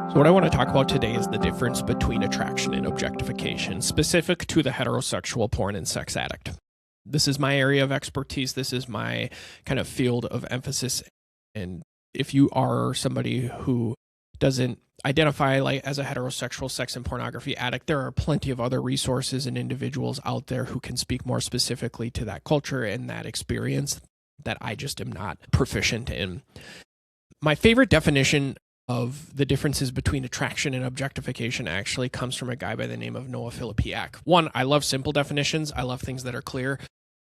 So what I want to talk about today is the difference between attraction and objectification, specific to the heterosexual porn and sex addict. This is my area of expertise. This is my kind of field of emphasis. And if you are somebody who doesn't identify like as a heterosexual sex and pornography addict, there are plenty of other resources and individuals out there who can speak more specifically to that culture and that experience that I just am not proficient in. My favorite definition of the differences between attraction and objectification actually comes from a guy by the name of Noah Filipiak. One, I love simple definitions. I love things that are clear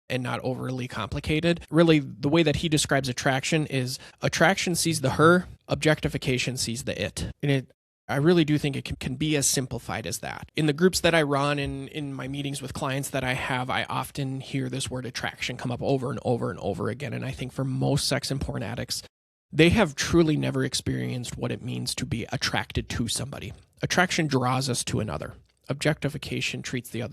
and not overly complicated. Really, the way that he describes attraction is attraction sees the her, objectification sees the it. And I really do think it can be as simplified as that. In the groups that I run, in my meetings with clients that I have, I often hear this word attraction come up over and over and over again. And I think for most sex and porn addicts, they have truly never experienced what it means to be attracted to somebody. Attraction draws us to another. Objectification treats the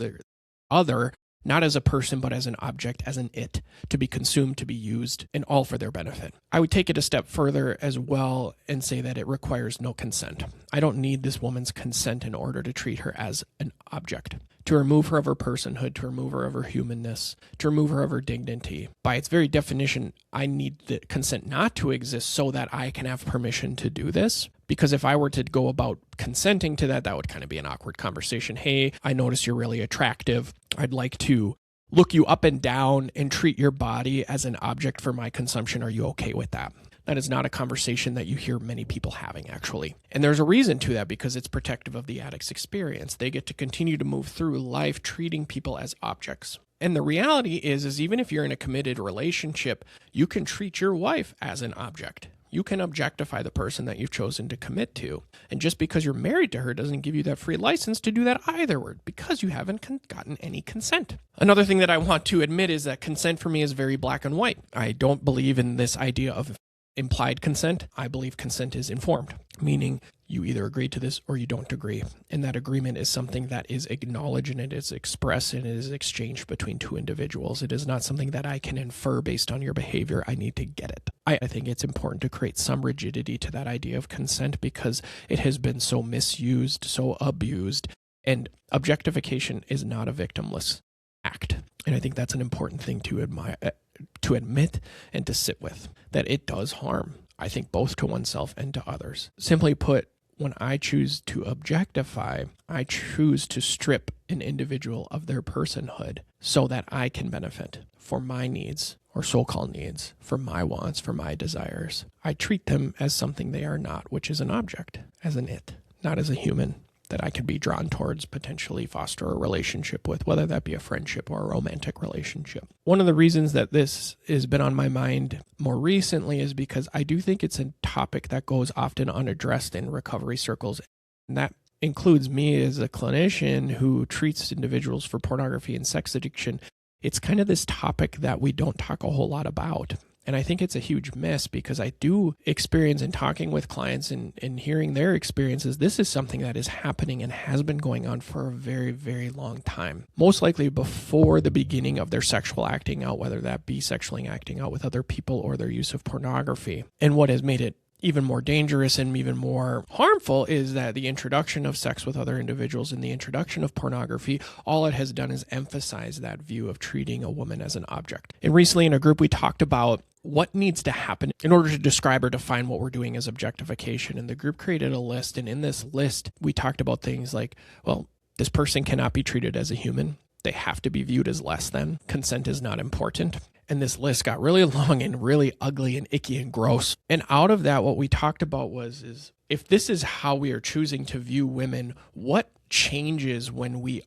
other not as a person, but as an object, as an it, to be consumed, to be used, and all for their benefit. I would take it a step further as well and say that it requires no consent. I don't need this woman's consent in order to treat her as an object, to remove her of her personhood, to remove her of her humanness, to remove her of her dignity. By its very definition, I need the consent not to exist so that I can have permission to do this. Because if I were to go about consenting to that, that would kind of be an awkward conversation. Hey, I notice you're really attractive. I'd like to look you up and down and treat your body as an object for my consumption. Are you okay with that? That is not a conversation that you hear many people having, actually. And there's a reason to that, because it's protective of the addict's experience. They get to continue to move through life treating people as objects. And the reality is even if you're in a committed relationship, you can treat your wife as an object. You can objectify the person that you've chosen to commit to. And just because you're married to her doesn't give you that free license to do that either, because you haven't gotten any consent. Another thing that I want to admit is that consent for me is very black and white. I don't believe in this idea of implied consent. I believe consent is informed, meaning you either agree to this or you don't agree. And that agreement is something that is acknowledged and it is expressed and it is exchanged between two individuals. It is not something that I can infer based on your behavior. I need to get it. I think it's important to create some rigidity to that idea of consent because it has been so misused, so abused, and objectification is not a victimless act. And I think that's an important thing to admit and to sit with, that it does harm, I think, both to oneself and to others. Simply put, when I choose to objectify, I choose to strip an individual of their personhood so that I can benefit for my needs or so-called needs, for my wants, for my desires. I treat them as something they are not, which is an object, as an it, not as a human that I could be drawn towards, potentially foster a relationship with, whether that be a friendship or a romantic relationship. One of the reasons that this has been on my mind more recently is because I do think it's a topic that goes often unaddressed in recovery circles. And that includes me as a clinician who treats individuals for pornography and sex addiction. It's kind of this topic that we don't talk a whole lot about. And I think it's a huge miss because I do experience in talking with clients and hearing their experiences, this is something that is happening and has been going on for a very, very long time. Most likely before the beginning of their sexual acting out, whether that be sexually acting out with other people or their use of pornography. And what has made it even more dangerous and even more harmful is that the introduction of sex with other individuals and the introduction of pornography, all it has done is emphasize that view of treating a woman as an object. And recently in a group, we talked about what needs to happen in order to describe or define what we're doing as objectification. And the group created a list. And in this list, we talked about things like, well, this person cannot be treated as a human. They have to be viewed as less than. Consent is not important. And this list got really long and really ugly and icky and gross. And out of that, what we talked about is if this is how we are choosing to view women, what changes when we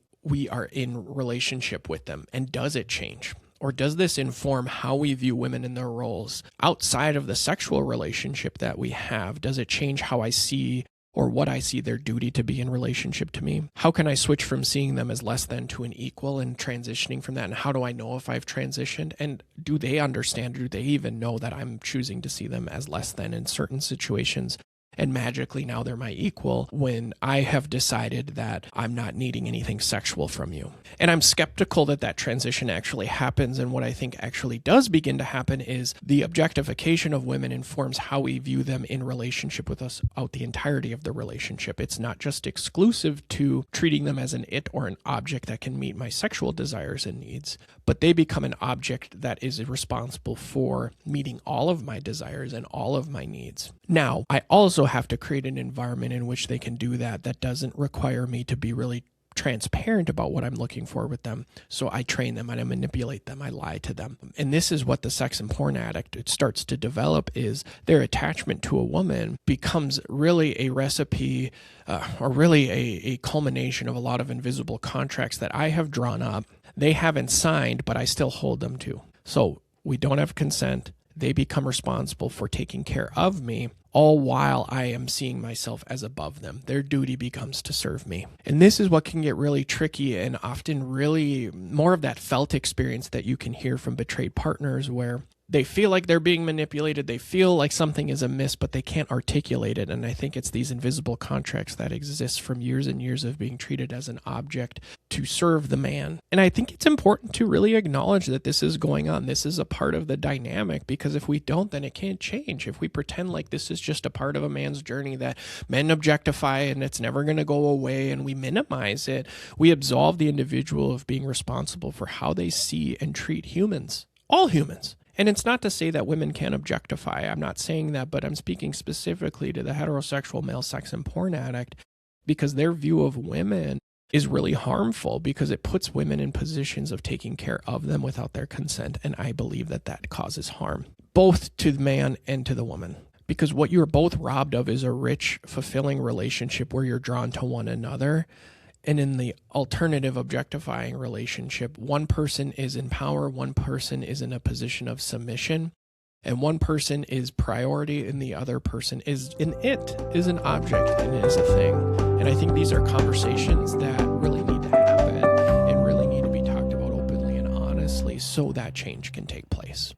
are in relationship with them? And does it change? Or does this inform how we view women in their roles outside of the sexual relationship that we have? Does it change how I see or what I see their duty to be in relationship to me? How can I switch from seeing them as less than to an equal and transitioning from that? And how do I know if I've transitioned? And do they understand? Do they even know that I'm choosing to see them as less than in certain situations? and magically now they're my equal when I have decided that I'm not needing anything sexual from you. And I'm skeptical that that transition actually happens. And what I think actually does begin to happen is the objectification of women informs how we view them in relationship with us out the entirety of the relationship. It's not just exclusive to treating them as an it or an object that can meet my sexual desires and needs, but they become an object that is responsible for meeting all of my desires and all of my needs. Now, I also have to create an environment in which they can do that doesn't require me to be really transparent about what I'm looking for with them. So I train them and I manipulate them. I lie to them. And this is what the sex and porn addict starts to develop, is their attachment to a woman becomes really a recipe or really a culmination of a lot of invisible contracts that I have drawn up. They haven't signed, but I still hold them to. So we don't have consent. They become responsible for taking care of me, all while I am seeing myself as above them. Their duty becomes to serve me. And this is what can get really tricky and often really more of that felt experience that you can hear from betrayed partners, where they feel like they're being manipulated. They feel like something is amiss, but they can't articulate it. And I think it's these invisible contracts that exist from years and years of being treated as an object to serve the man. And I think it's important to really acknowledge that this is going on. This is a part of the dynamic, because if we don't, then it can't change. If we pretend like this is just a part of a man's journey that men objectify and it's never going to go away, and we minimize it, we absolve the individual of being responsible for how they see and treat humans, all humans. And it's not to say that women can't objectify. I'm not saying that, but I'm speaking specifically to the heterosexual male sex and porn addict, because their view of women is really harmful, because it puts women in positions of taking care of them without their consent. And I believe that that causes harm, both to the man and to the woman. Because what you're both robbed of is a rich, fulfilling relationship where you're drawn to one another. And in the alternative objectifying relationship, one person is in power, one person is in a position of submission, and one person is priority and the other person is an object and is a thing. And I think these are conversations that really need to happen and really need to be talked about openly and honestly so that change can take place.